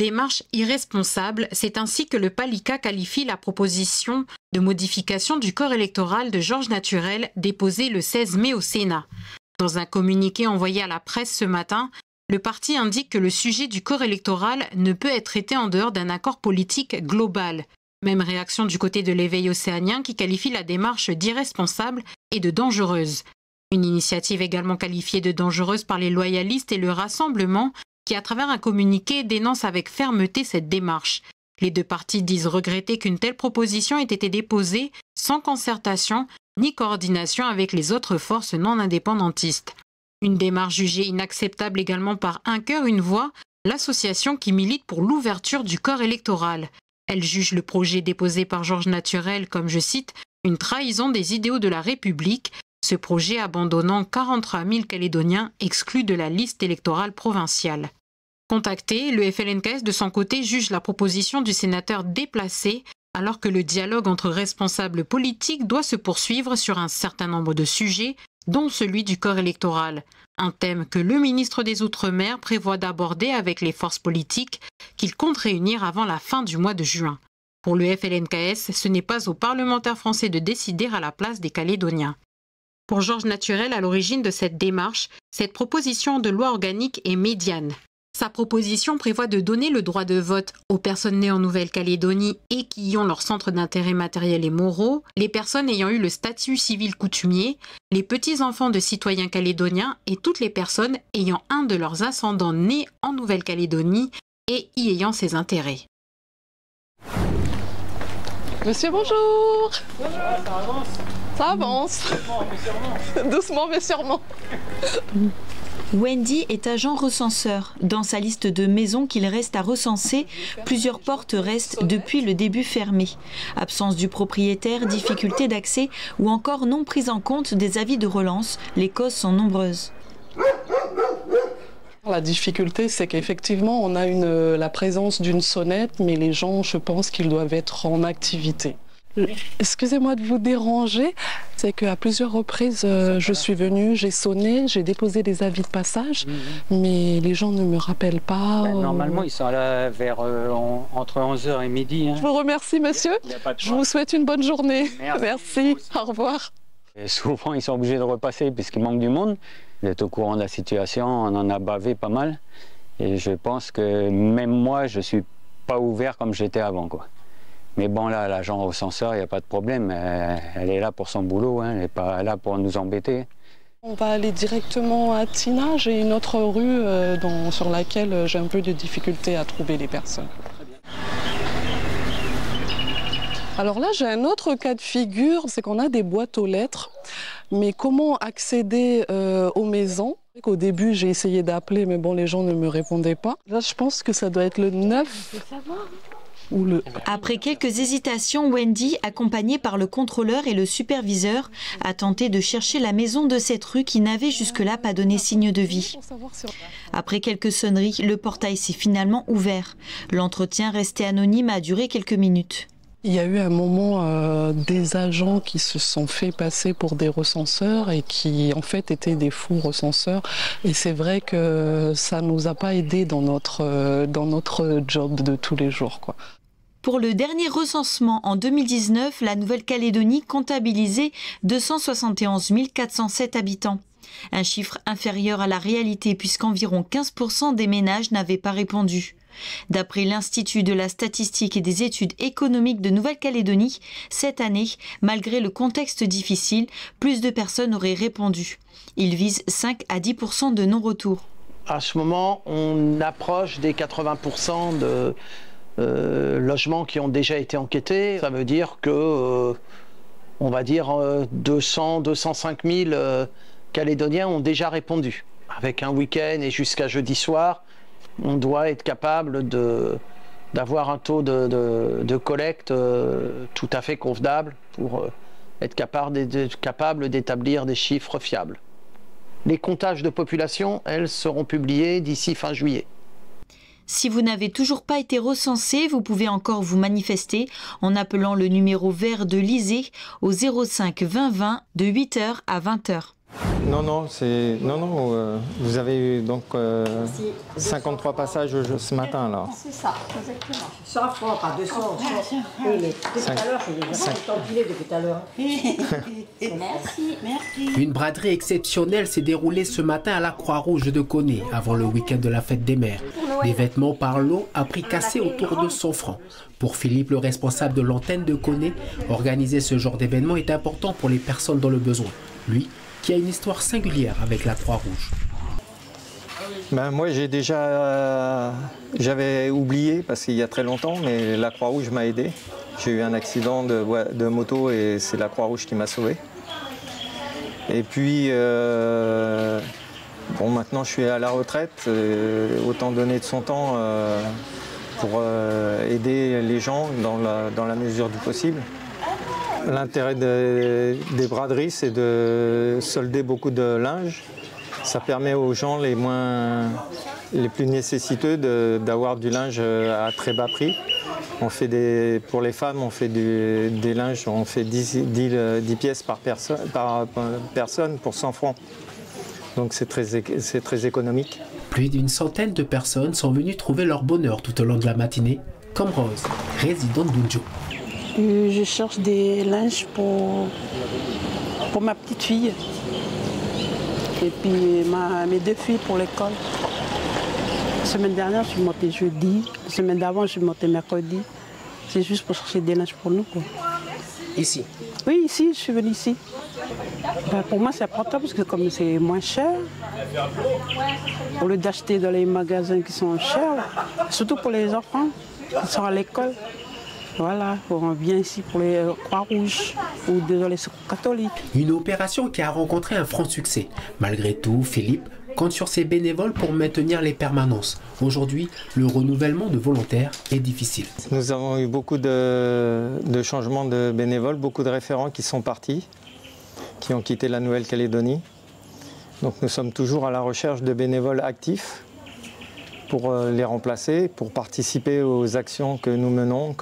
démarche irresponsable, c'est ainsi que le Palika qualifie la proposition de modification du corps électoral de Georges Naturel déposée le 16 mai au Sénat. Dans un communiqué envoyé à la presse ce matin, le parti indique que le sujet du corps électoral ne peut être traité en dehors d'un accord politique global. Même réaction du côté de l'éveil océanien qui qualifie la démarche d'irresponsable et de dangereuse. Une initiative également qualifiée de dangereuse par les loyalistes et le Rassemblement qui, à travers un communiqué, dénonce avec fermeté cette démarche. Les deux partis disent regretter qu'une telle proposition ait été déposée sans concertation ni coordination avec les autres forces non indépendantistes. Une démarche jugée inacceptable également par Un cœur, une voix, l'association qui milite pour l'ouverture du corps électoral. Elle juge le projet déposé par Georges Naturel comme, je cite, « une trahison des idéaux de la République », ce projet abandonnant 43 000 Calédoniens exclus de la liste électorale provinciale. Contacté, le FLNKS de son côté juge la proposition du sénateur déplacée alors que le dialogue entre responsables politiques doit se poursuivre sur un certain nombre de sujets, dont celui du corps électoral, un thème que le ministre des Outre-mer prévoit d'aborder avec les forces politiques qu'il compte réunir avant la fin du mois de juin. Pour le FLNKS, ce n'est pas aux parlementaires français de décider à la place des Calédoniens. Pour Georges Naturel, à l'origine de cette démarche, cette proposition de loi organique est médiane. Sa proposition prévoit de donner le droit de vote aux personnes nées en Nouvelle-Calédonie et qui y ont leur centre d'intérêt matériels et moraux, les personnes ayant eu le statut civil coutumier, les petits-enfants de citoyens calédoniens et toutes les personnes ayant un de leurs ascendants nés en Nouvelle-Calédonie et y ayant ses intérêts. Monsieur, bonjour. Bonjour, ça avance. Ça avance. Doucement mais sûrement. Doucement mais sûrement. Wendy est agent recenseur. Dans sa liste de maisons qu'il reste à recenser, plusieurs portes restent depuis le début fermées. Absence du propriétaire, difficulté d'accès ou encore non prise en compte des avis de relance, les causes sont nombreuses. La difficulté, c'est qu'effectivement, on a la présence d'une sonnette, mais les gens, je pense qu'ils doivent être en activité. Excusez-moi de vous déranger, c'est qu'à plusieurs reprises, je suis venue, j'ai sonné, j'ai déposé des avis de passage, mais les gens ne me rappellent pas. Normalement, ils sont là vers entre 11h et midi. Hein. Je vous remercie, monsieur. Je vous souhaite une bonne journée. Merci. Au revoir. Et souvent, ils sont obligés de repasser puisqu'il manque du monde. Vous êtes au courant de la situation, on en a bavé pas mal. Et je pense que même moi, je ne suis pas ouvert comme j'étais avant, quoi. Mais bon, là, l'agent recenseur, il n'y a pas de problème. Elle est là pour son boulot, hein. Elle n'est pas là pour nous embêter. On va aller directement à Tina. J'ai une autre rue sur laquelle j'ai un peu de difficulté à trouver les personnes. Alors là, j'ai un autre cas de figure, c'est qu'on a des boîtes aux lettres. Mais comment accéder aux maisons? Au début, j'ai essayé d'appeler, mais bon, les gens ne me répondaient pas. Là, je pense que ça doit être le 9. Après quelques hésitations, Wendy, accompagnée par le contrôleur et le superviseur, a tenté de chercher la maison de cette rue qui n'avait jusque-là pas donné signe de vie. Après quelques sonneries, le portail s'est finalement ouvert. L'entretien resté anonyme a duré quelques minutes. Il y a eu un moment des agents qui se sont fait passer pour des recenseurs et qui en fait étaient des faux recenseurs. Et c'est vrai que ça ne nous a pas aidés dans notre job de tous les jours, quoi. Pour le dernier recensement en 2019, la Nouvelle-Calédonie comptabilisait 271 407 habitants. Un chiffre inférieur à la réalité puisqu'environ 15% des ménages n'avaient pas répondu. D'après l'Institut de la statistique et des études économiques de Nouvelle-Calédonie, cette année, malgré le contexte difficile, plus de personnes auraient répondu. Ils visent 5 à 10% de non-retour. À ce moment, on approche des 80% de logements qui ont déjà été enquêtés. Ça veut dire que, on va dire, 205 000 Calédoniens ont déjà répondu. Avec un week-end et jusqu'à jeudi soir, on doit être capable d'avoir un taux de collecte tout à fait convenable pour être capable d'établir des chiffres fiables. Les comptages de population, elles, seront publiés d'ici fin juillet. Si vous n'avez toujours pas été recensé, vous pouvez encore vous manifester en appelant le numéro vert de l'ISEE au 05 20 20 de 8h à 20h. Non, vous avez eu donc 53 passages ce matin là. C'est ça, exactement. 100 francs, pas 200. Depuis tout à l'heure, j'ai déjà empilé depuis tout à l'heure. Merci. Une braderie exceptionnelle s'est déroulée ce matin à la Croix-Rouge de Koné, avant le week-end de la fête des mères. Des vêtements par lot à prix cassé autour de 100 francs. Pour Philippe, le responsable de l'antenne de Koné, organiser ce genre d'événement est important pour les personnes dans le besoin. Lui, qui a une histoire singulière avec la Croix-Rouge. Moi, j'avais oublié parce qu'il y a très longtemps, mais la Croix-Rouge m'a aidé. J'ai eu un accident de moto et c'est la Croix-Rouge qui m'a sauvé. Et puis, maintenant je suis à la retraite, autant donner de son temps pour aider les gens dans la mesure du possible. L'intérêt des braderies, c'est de solder beaucoup de linge. Ça permet aux gens les plus nécessiteux d'avoir du linge à très bas prix. Pour les femmes, on fait des linges, on fait 10 pièces par personne pour 100 francs. Donc c'est très économique. Plus d'une centaine de personnes sont venues trouver leur bonheur tout au long de la matinée, comme Rose, résidente d'Unjo. Je cherche des linges pour ma petite fille. Et puis mes 2 filles pour l'école. La semaine dernière, je suis montée jeudi. La semaine d'avant, je suis montée mercredi. C'est juste pour chercher des linges pour nous, quoi. Ici? Oui, ici, je suis venue ici. Pour moi, c'est important parce que comme c'est moins cher, au lieu d'acheter dans les magasins qui sont chers, surtout pour les enfants qui sont à l'école. Voilà, on vient ici pour les Croix-Rouges ou les secours catholiques. Une opération qui a rencontré un franc succès. Malgré tout, Philippe compte sur ses bénévoles pour maintenir les permanences. Aujourd'hui, le renouvellement de volontaires est difficile. Nous avons eu beaucoup de changements de bénévoles, beaucoup de référents qui sont partis, qui ont quitté la Nouvelle-Calédonie. Donc nous sommes toujours à la recherche de bénévoles actifs pour les remplacer, pour participer aux actions que nous menons.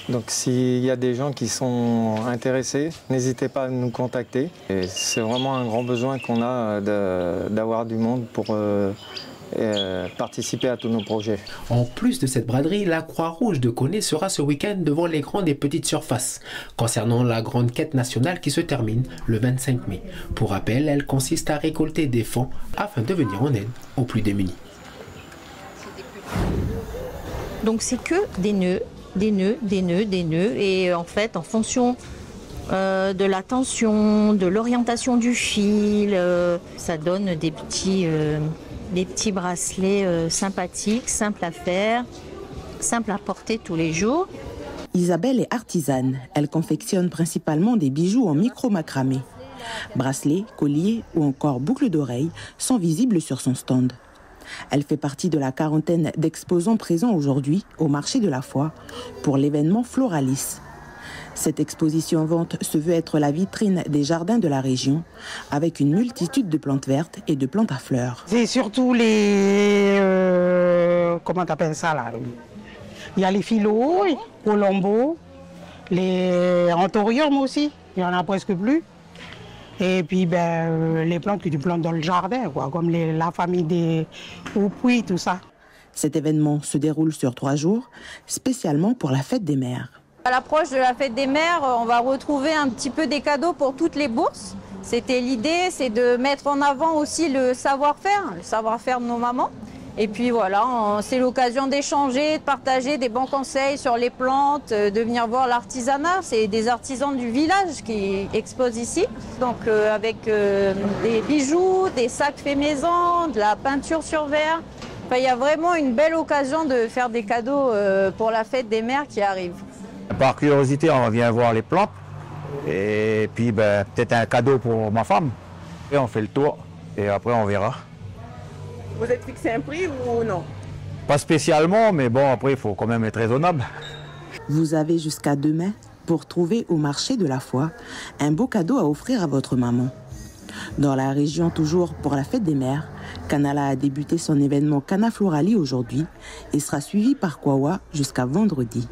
Donc s'il y a des gens qui sont intéressés, n'hésitez pas à nous contacter. C'est vraiment un grand besoin qu'on a d'avoir du monde pour participer à tous nos projets. En plus de cette braderie, la Croix-Rouge de Koné sera ce week-end devant les grandes et petites surfaces, concernant la grande quête nationale qui se termine le 25 mai. Pour rappel, elle consiste à récolter des fonds afin de venir en aide aux plus démunis. Donc c'est que des nœuds. Et en fait, en fonction de la tension, de l'orientation du fil, ça donne des petits bracelets sympathiques, simples à faire, simples à porter tous les jours. Isabelle est artisane. Elle confectionne principalement des bijoux en micro-macramé. Bracelets, colliers ou encore boucles d'oreilles sont visibles sur son stand. Elle fait partie de la quarantaine d'exposants présents aujourd'hui au marché de la Foi pour l'événement Floralis. Cette exposition-vente se veut être la vitrine des jardins de la région avec une multitude de plantes vertes et de plantes à fleurs. C'est surtout les... comment t'appelles ça là? Il y a les phyllos, les colombos, les anthuriums aussi, il n'y en a presque plus. Et puis les plantes que tu plantes dans le jardin, quoi, comme la famille des houpuis, tout ça. Cet événement se déroule sur 3 jours, spécialement pour la fête des mères. À l'approche de la fête des mères, on va retrouver un petit peu des cadeaux pour toutes les bourses. C'était l'idée, c'est de mettre en avant aussi le savoir-faire de nos mamans. Et puis voilà, c'est l'occasion d'échanger, de partager des bons conseils sur les plantes, de venir voir l'artisanat. C'est des artisans du village qui exposent ici. Donc avec des bijoux, des sacs faits maison, de la peinture sur verre. Enfin, il y a vraiment une belle occasion de faire des cadeaux pour la fête des mères qui arrive. Par curiosité, on vient voir les plantes. Et puis peut-être un cadeau pour ma femme. Et on fait le tour et après on verra. Vous êtes fixé un prix ou non? Pas spécialement, mais bon, après, il faut quand même être raisonnable. Vous avez jusqu'à demain pour trouver au marché de la Foi un beau cadeau à offrir à votre maman. Dans la région, toujours pour la fête des mères, Kanala a débuté son événement Kana Florali aujourd'hui et sera suivi par Kwawa jusqu'à vendredi.